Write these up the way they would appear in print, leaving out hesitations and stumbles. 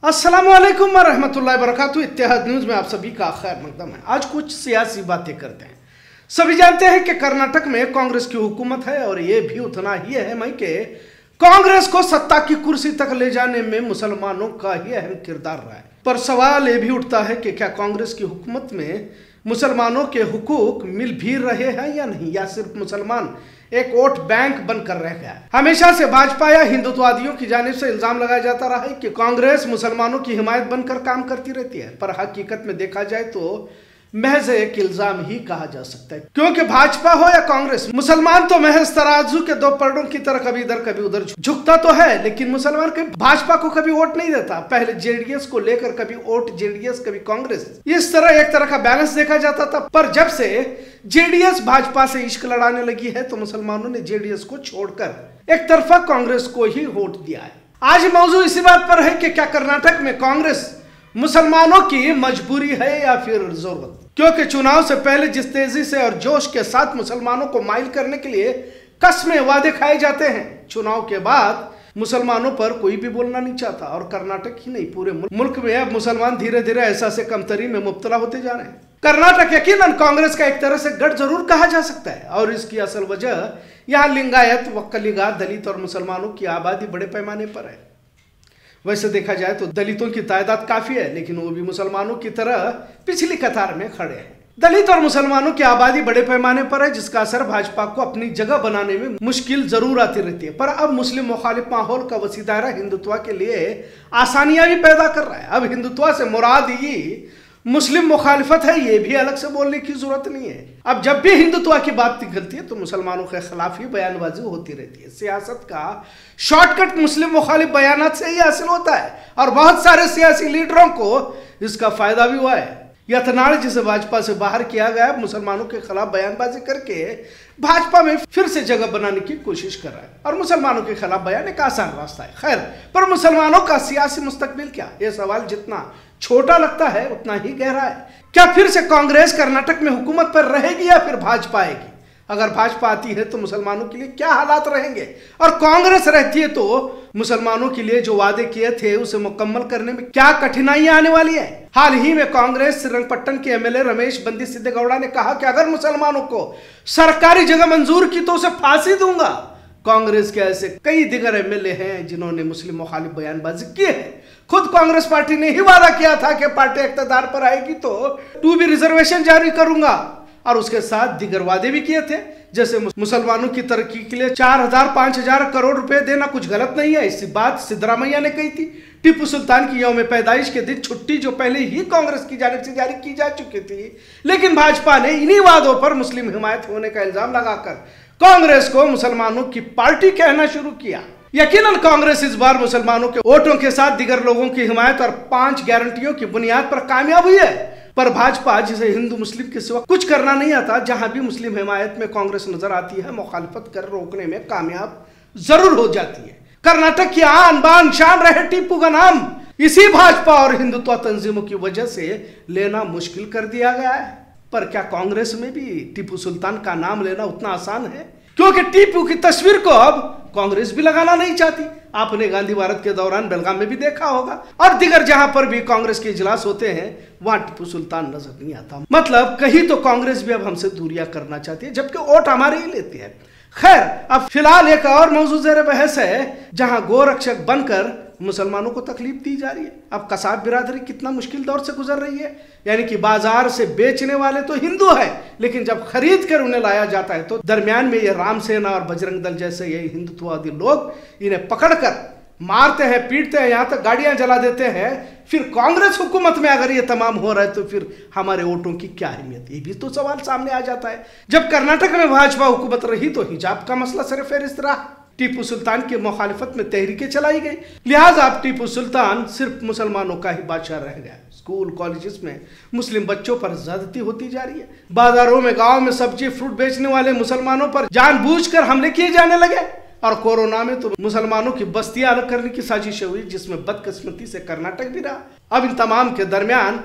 अस्सलामुअलैकुम वरहमतुल्लाहि वबरकातुहू। इत्तेहाद न्यूज़ में आप सभी का खैर मकदम है। आज कुछ सियासी बातें करते हैं। सभी जानते हैं कि कर्नाटक में कांग्रेस की हुकूमत है और ये भी उतना ही अहम है कि कांग्रेस को सत्ता की कुर्सी तक ले जाने में मुसलमानों का ही अहम किरदार रहा है। पर सवाल ये भी उठता है कि क्या कांग्रेस की हुकूमत में मुसलमानों के हुकूक मिल भी रहे हैं या नहीं, या सिर्फ मुसलमान एक वोट बैंक बनकर रह गया है। हमेशा से भाजपा या हिंदुत्ववादियों की जानिब से इल्जाम लगाया जाता रहा है कि कांग्रेस मुसलमानों की हिमायत बनकर काम करती रहती है, पर हकीकत में देखा जाए तो महज एक इल्जाम ही कहा जा सकता है, क्योंकि भाजपा हो या कांग्रेस, मुसलमान तो महज तराजू के दो पर्दों की तरह कभी इधर कभी उधर झुकता तो है, लेकिन मुसलमान कभी भाजपा को कभी वोट नहीं देता। पहले जेडीएस को लेकर कभी वोट जेडीएस कभी कांग्रेस, इस तरह एक तरह का बैलेंस देखा जाता था। पर जब से जेडीएस भाजपा से इश्क लड़ाने लगी है तो मुसलमानों ने जेडीएस को छोड़कर एक तरफा कांग्रेस को ही वोट दिया है। आज मौजूद इसी बात पर है कि क्या कर्नाटक में कांग्रेस मुसलमानों की मजबूरी है या फिर जरूरत, क्योंकि चुनाव से पहले जिस तेजी से और जोश के साथ मुसलमानों को माइल करने के लिए कस्में वादे खाए जाते हैं, चुनाव के बाद मुसलमानों पर कोई भी बोलना नहीं चाहता। और कर्नाटक ही नहीं, पूरे मुल्क में अब मुसलमान धीरे धीरे एहसास कमतरी में मुब्तला होते जा रहे हैं। कर्नाटक यकीनन कांग्रेस का एक तरह से गढ़ जरूर कहा जा सकता है, और इसकी असल वजह यहाँ लिंगायत, वक्कलिगा, दलित और मुसलमानों की आबादी बड़े पैमाने पर है। वैसे देखा जाए तो दलितों की तादाद काफी है, लेकिन वो भी मुसलमानों की तरह पिछली कतार में खड़े हैं। दलित और मुसलमानों की आबादी बड़े पैमाने पर है, जिसका असर भाजपा को अपनी जगह बनाने में मुश्किल जरूर आती रहती है। पर अब मुस्लिम मुखालिफ माहौल का वसी दायरा हिंदुत्व के लिए आसानियां भी पैदा कर रहा है। अब हिंदुत्व से मुराद ही मुस्लिम मुखालिफत है, ये भी अलग से बोलने की जरूरत नहीं है। अब जब भी हिंदुत्व की बात निकलती है तो मुसलमानों के खिलाफ ही बयानबाजी होती रहती है। सियासत का शॉर्टकट मुस्लिम मुखालिफ बयानात से ही हासिल होता है, और बहुत सारे सियासी लीडरों को इसका फायदा भी हुआ है। यतनाड़ जिसे भाजपा से बाहर किया गया, मुसलमानों के खिलाफ बयानबाजी करके भाजपा में फिर से जगह बनाने की कोशिश कर रहा है, और मुसलमानों के खिलाफ बयान एक आसान रास्ता है। खैर, पर मुसलमानों का सियासी मुस्तकबिल क्या, यह सवाल जितना छोटा लगता है उतना ही गहरा है। क्या फिर से कांग्रेस कर्नाटक में हुकूमत पर रहेगी या फिर भाजपा आएगी? अगर भाजपा आती है तो मुसलमानों के लिए क्या हालात रहेंगे, और कांग्रेस रहती है तो मुसलमानों के लिए जो वादे किए थे उसे मुकम्मल करने में क्या कठिनाइयां आने वाली है? हाल ही में कांग्रेस श्रीरंगपट्टन के एमएलए रमेश बंदी सिद्धेगौड़ा ने कहा कि अगर मुसलमानों को सरकारी जगह मंजूर की तो उसे फांसी दूंगा। कांग्रेस के ऐसे कई दिगर एमएलए हैं जिन्होंने मुस्लिम मुखालिफ बयानबाजी की है। खुद कांग्रेस पार्टी ने ही वादा किया था कि पार्टी इख्तियार पर आएगी तो 2B रिजर्वेशन जारी करूंगा, और उसके साथ दिगर वादे भी किए थे, जैसे मुसलमानों की तरक्की के लिए 4,000-5,000 करोड़ रुपए देना कुछ गलत नहीं है। इसी बात सिद्धरामैया ने कही थी। टिप्पू सुल्तान की यौम पैदाइश के दिन छुट्टी जो पहले ही कांग्रेस की जानिब से जारी की जा चुकी थी, लेकिन भाजपा ने इन्हीं वादों पर मुस्लिम हिमायत होने का इल्जाम लगाकर कांग्रेस को मुसलमानों की पार्टी कहना शुरू किया। यकीनन कांग्रेस इस बार मुसलमानों के वोटों के साथ दिगर लोगों की हिमायत और 5 गारंटियों की बुनियाद पर कामयाब हुई है। पर भाजपा, जिसे हिंदू मुस्लिम के सिवा कुछ करना नहीं आता, जहां भी मुस्लिम हिमायत में कांग्रेस नजर आती है, मुखालिफत कर रोकने में कामयाब जरूर हो जाती है। कर्नाटक की आन बान शान रहे टिप्पू का नाम इसी भाजपा और हिंदुत्व तंजीमों की वजह से लेना मुश्किल कर दिया गया है। पर क्या कांग्रेस में भी टिप्पू सुल्तान का नाम लेना उतना आसान है? क्योंकि टिप्पू की तस्वीर को अब कांग्रेस भी लगाना नहीं चाहती। आपने गांधी भारत के दौरान बेलगाम में भी देखा होगा, और दिगर जहां पर भी कांग्रेस के इजलास होते हैं वहां टिप्पू सुल्तान नजर नहीं आता। मतलब कहीं तो कांग्रेस भी अब हमसे दूरियां करना चाहती है, जबकि वोट हमारे ही लेती है। खैर, अब फिलहाल एक और मौजूद ज़ेर बहस है, जहां गोरक्षक बनकर मुसलमानों को तकलीफ दी जा रही है। अब कसाब बिरादरी कितना मुश्किल दौर से गुजर रही है, यानी कि बाजार से बेचने वाले तो हिंदू है, लेकिन जब खरीद कर उन्हें लाया जाता है तो दरमियान में ये राम सेना और बजरंग दल जैसे ये हिंदुत्ववादी लोग इन्हें पकड़कर मारते हैं, पीटते हैं, यहाँ तक गाड़ियां जला देते हैं। फिर कांग्रेस हुकूमत में अगर ये तमाम हो रहा है तो फिर हमारे वोटों की क्या अहमियत? ये भी तो सवाल सामने आ जाता है। जब कर्नाटक में भाजपा हुकूमत रही तो हिजाब का मसला सिर्फ फहरिस्त रहा। टीपू सुल्तान की मुखालिफत में तहरीकें चलाई गई, लिहाजा अब टीपू सुल्तान सिर्फ मुसलमानों का ही बादशाह रह गया। स्कूल कॉलेजेस में मुस्लिम बच्चों पर ज्यादती होती जा रही है। बाजारों में, गांव में सब्जी फ्रूट बेचने वाले मुसलमानों पर जानबूझकर हमले किए जाने लगे, और कोरोना में तो मुसलमानों की बस्तियां अलग करने की साजिश हुई, जिसमें बदकिस्मती से कर्नाटक भी रहा। अब इन तमाम के दरमियान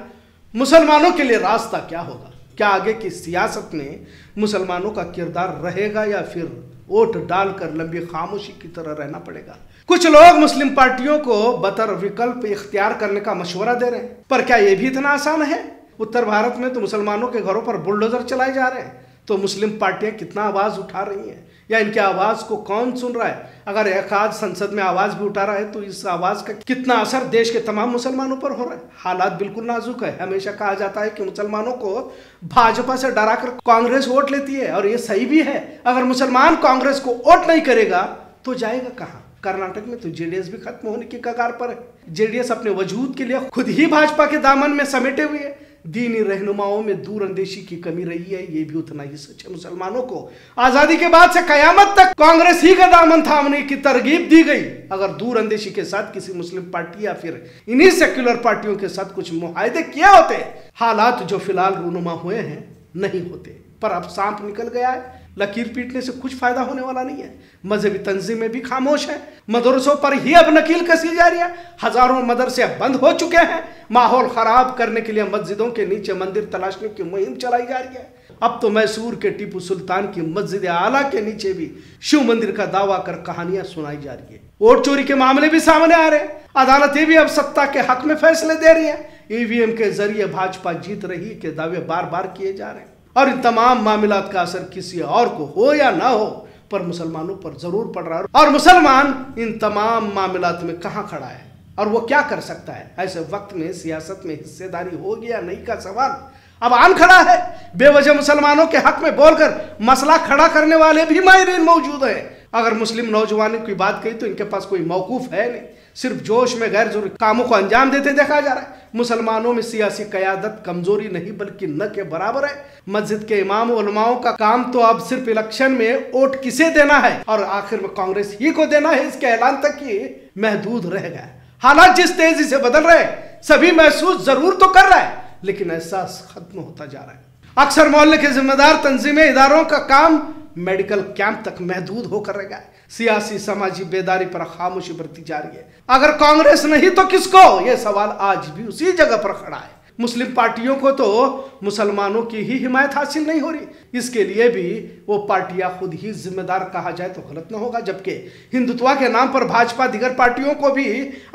मुसलमानों के लिए रास्ता क्या होगा? क्या आगे की सियासत में मुसलमानों का किरदार रहेगा या फिर वोट डालकर लंबी खामोशी की तरह रहना पड़ेगा? कुछ लोग मुस्लिम पार्टियों को बतर विकल्प इख्तियार करने का मशवरा दे रहे हैं, पर क्या यह भी इतना आसान है? उत्तर भारत में तो मुसलमानों के घरों पर बुलडोजर चलाए जा रहे हैं, तो मुस्लिम पार्टियां कितना आवाज उठा रही हैं, या इनकी आवाज को कौन सुन रहा है? अगर एक आध संसद में आवाज भी उठा रहा है तो इस आवाज का कितना असर देश के तमाम मुसलमानों पर हो रहा है? हालात बिल्कुल नाजुक है। हमेशा कहा जाता है कि मुसलमानों को भाजपा से डराकर कांग्रेस वोट लेती है, और ये सही भी है। अगर मुसलमान कांग्रेस को वोट नहीं करेगा तो जाएगा कहां? कर्नाटक में तो जेडीएस भी खत्म होने की कगार पर है। जेडीएस अपने वजूद के लिए खुद ही भाजपा के दामन में समेटे हुए है। दीनी रहनुमाओं में दूरअंदेशी की कमी रही है, ये भी उतना ही सच है। मुसलमानों को आजादी के बाद से कयामत तक कांग्रेस ही का दामन थामने की तरगीब दी गई। अगर दूरअंदेशी के साथ किसी मुस्लिम पार्टी या फिर इन्हीं सेक्युलर पार्टियों के साथ कुछ मुआहदे किए होते, हालात जो फिलहाल रूनुमा हुए हैं नहीं होते। पर अब सांप निकल गया है, लकीर पीटने से कुछ फायदा होने वाला नहीं है। मजहबी तंजीमें भी खामोश है, मदरसों पर ही अब नकील कसी जा रही है। हजारों मदरसे अब बंद हो चुके हैं। माहौल खराब करने के लिए मस्जिदों के नीचे मंदिर तलाशने की मुहिम चलाई जा रही है। अब तो मैसूर के टीपू सुल्तान की मस्जिद आला के नीचे भी शिव मंदिर का दावा कर कहानियां सुनाई जा रही है। वोट चोरी के मामले भी सामने आ रहे हैं। अदालतें भी अब सत्ता के हक में फैसले दे रही है। ईवीएम के जरिए भाजपा जीत रही के दावे बार बार किए जा रहे हैं, और इन तमाम मामलात का असर किसी और को हो या ना हो, पर मुसलमानों पर जरूर पड़ रहा है। और मुसलमान इन तमाम मामलात में कहां खड़ा है और वो क्या कर सकता है? ऐसे वक्त में सियासत में हिस्सेदारी होगी या नहीं का सवाल अब आन खड़ा है। बेवजह मुसलमानों के हक में बोलकर मसला खड़ा करने वाले भी माहिरीन मौजूद हैं। अगर मुस्लिम नौजवानों की बात कही तो इनके पास कोई मौकूफ है नहीं, सिर्फ जोश में गैर जरूरी कामों को अंजाम देते देखा जा रहा है। मुसलमानों में सियासी कयादत कमजोरी नहीं बल्कि न के बराबर है। मस्जिद के इमाम उलमाओं का काम तो अब सिर्फ इलेक्शन में वोट किसे देना है और आखिर में कांग्रेस ही को देना है, इसके ऐलान तक ही महदूद रह गया। हालात जिस तेजी से बदल रहे हैं सभी महसूस जरूर तो कर रहा है, लेकिन एहसास खत्म होता जा रहा है। अक्सर मोहल्ले के जिम्मेदार तंजीमें इदारों का काम मेडिकल कैंप तक महदूद होकर रह गया है। सियासी समाजी बेदारी पर खामोशी बरती जा रही है। अगर कांग्रेस नहीं तो किसको? यह सवाल आज भी उसी जगह पर खड़ा है। मुस्लिम पार्टियों को तो मुसलमानों की ही हिमायत हासिल नहीं हो रही, इसके लिए भी वो पार्टियां खुद ही जिम्मेदार कहा जाए तो गलत न होगा। जबकि हिंदुत्व के नाम पर भाजपा दीगर पार्टियों को भी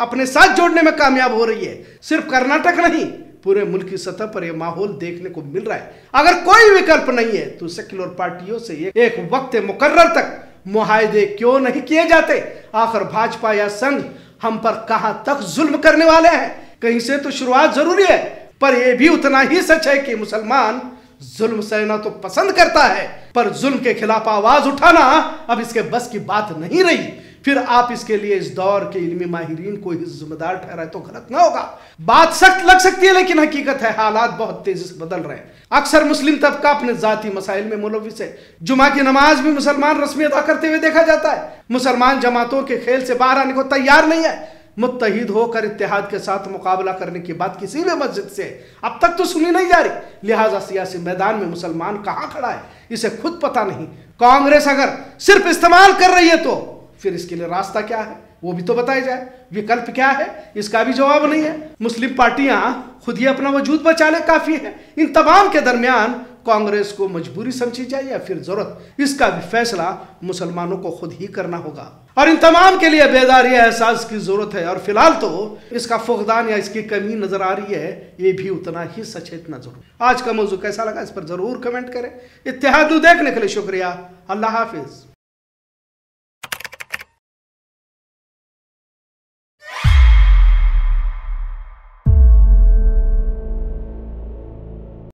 अपने साथ जोड़ने में कामयाब हो रही है। सिर्फ कर्नाटक नहीं, पूरे मुल्क की सतह पर यह माहौल देखने को मिल रहा है। अगर कोई विकल्प नहीं है तो सेक्युलर पार्टियों से एक वक्त मुकर्रर तक मुआहदे क्यों नहीं किए जाते? आखिर भाजपा या संघ हम पर कहां तक जुल्म करने वाले हैं? कहीं से तो शुरुआत जरूरी है, पर यह भी उतना ही सच है कि मुसलमान जुल्म सहना तो पसंद करता है, पर जुल्म के खिलाफ आवाज उठाना अब इसके बस की बात नहीं रही। फिर आप इसके लिए इस दौर के इल्मी माहिरीन को ही जिम्मेदार ठहराए तो गलत ना होगा। बात सख्त लग सकती है, लेकिन हकीकत है हालात बहुत तेजी से बदल रहे हैं। अक्सर मुस्लिम तबका अपने जाती मसाइल में मुलविस है। जुमा की नमाज भी मुसलमान रस्मी अदा करते हुए देखा जाता है। मुसलमान जमातों के खेल से बाहर आने को तैयार नहीं है। मुत्तहिद होकर इत्तेहाद के साथ मुकाबला करने की बात किसी भी मस्जिद से अब तक तो सुनी नहीं जा रही। लिहाजा सियासी मैदान में मुसलमान कहां खड़ा है इसे खुद पता नहीं। कांग्रेस अगर सिर्फ इस्तेमाल कर रही है तो फिर इसके लिए रास्ता क्या है वो भी तो बताया जाए। विकल्प क्या है इसका भी जवाब नहीं है। मुस्लिम पार्टियां खुद ही अपना वजूद बचा ले काफी है। इन तमाम के दरमियान कांग्रेस को मजबूरी समझी जाए या फिर जरूरत, इसका भी फैसला मुसलमानों को खुद ही करना होगा। और इन तमाम के लिए बेदारी एहसास की जरूरत है, और फिलहाल तो इसका फुकदान या इसकी कमी नजर आ रही है, ये भी उतना ही सचेत न जरूर। आज का मौजू कैसा लगा इस पर जरूर कमेंट करें। इत्तेहाद देखने के लिए शुक्रिया। अल्लाह हाफिज।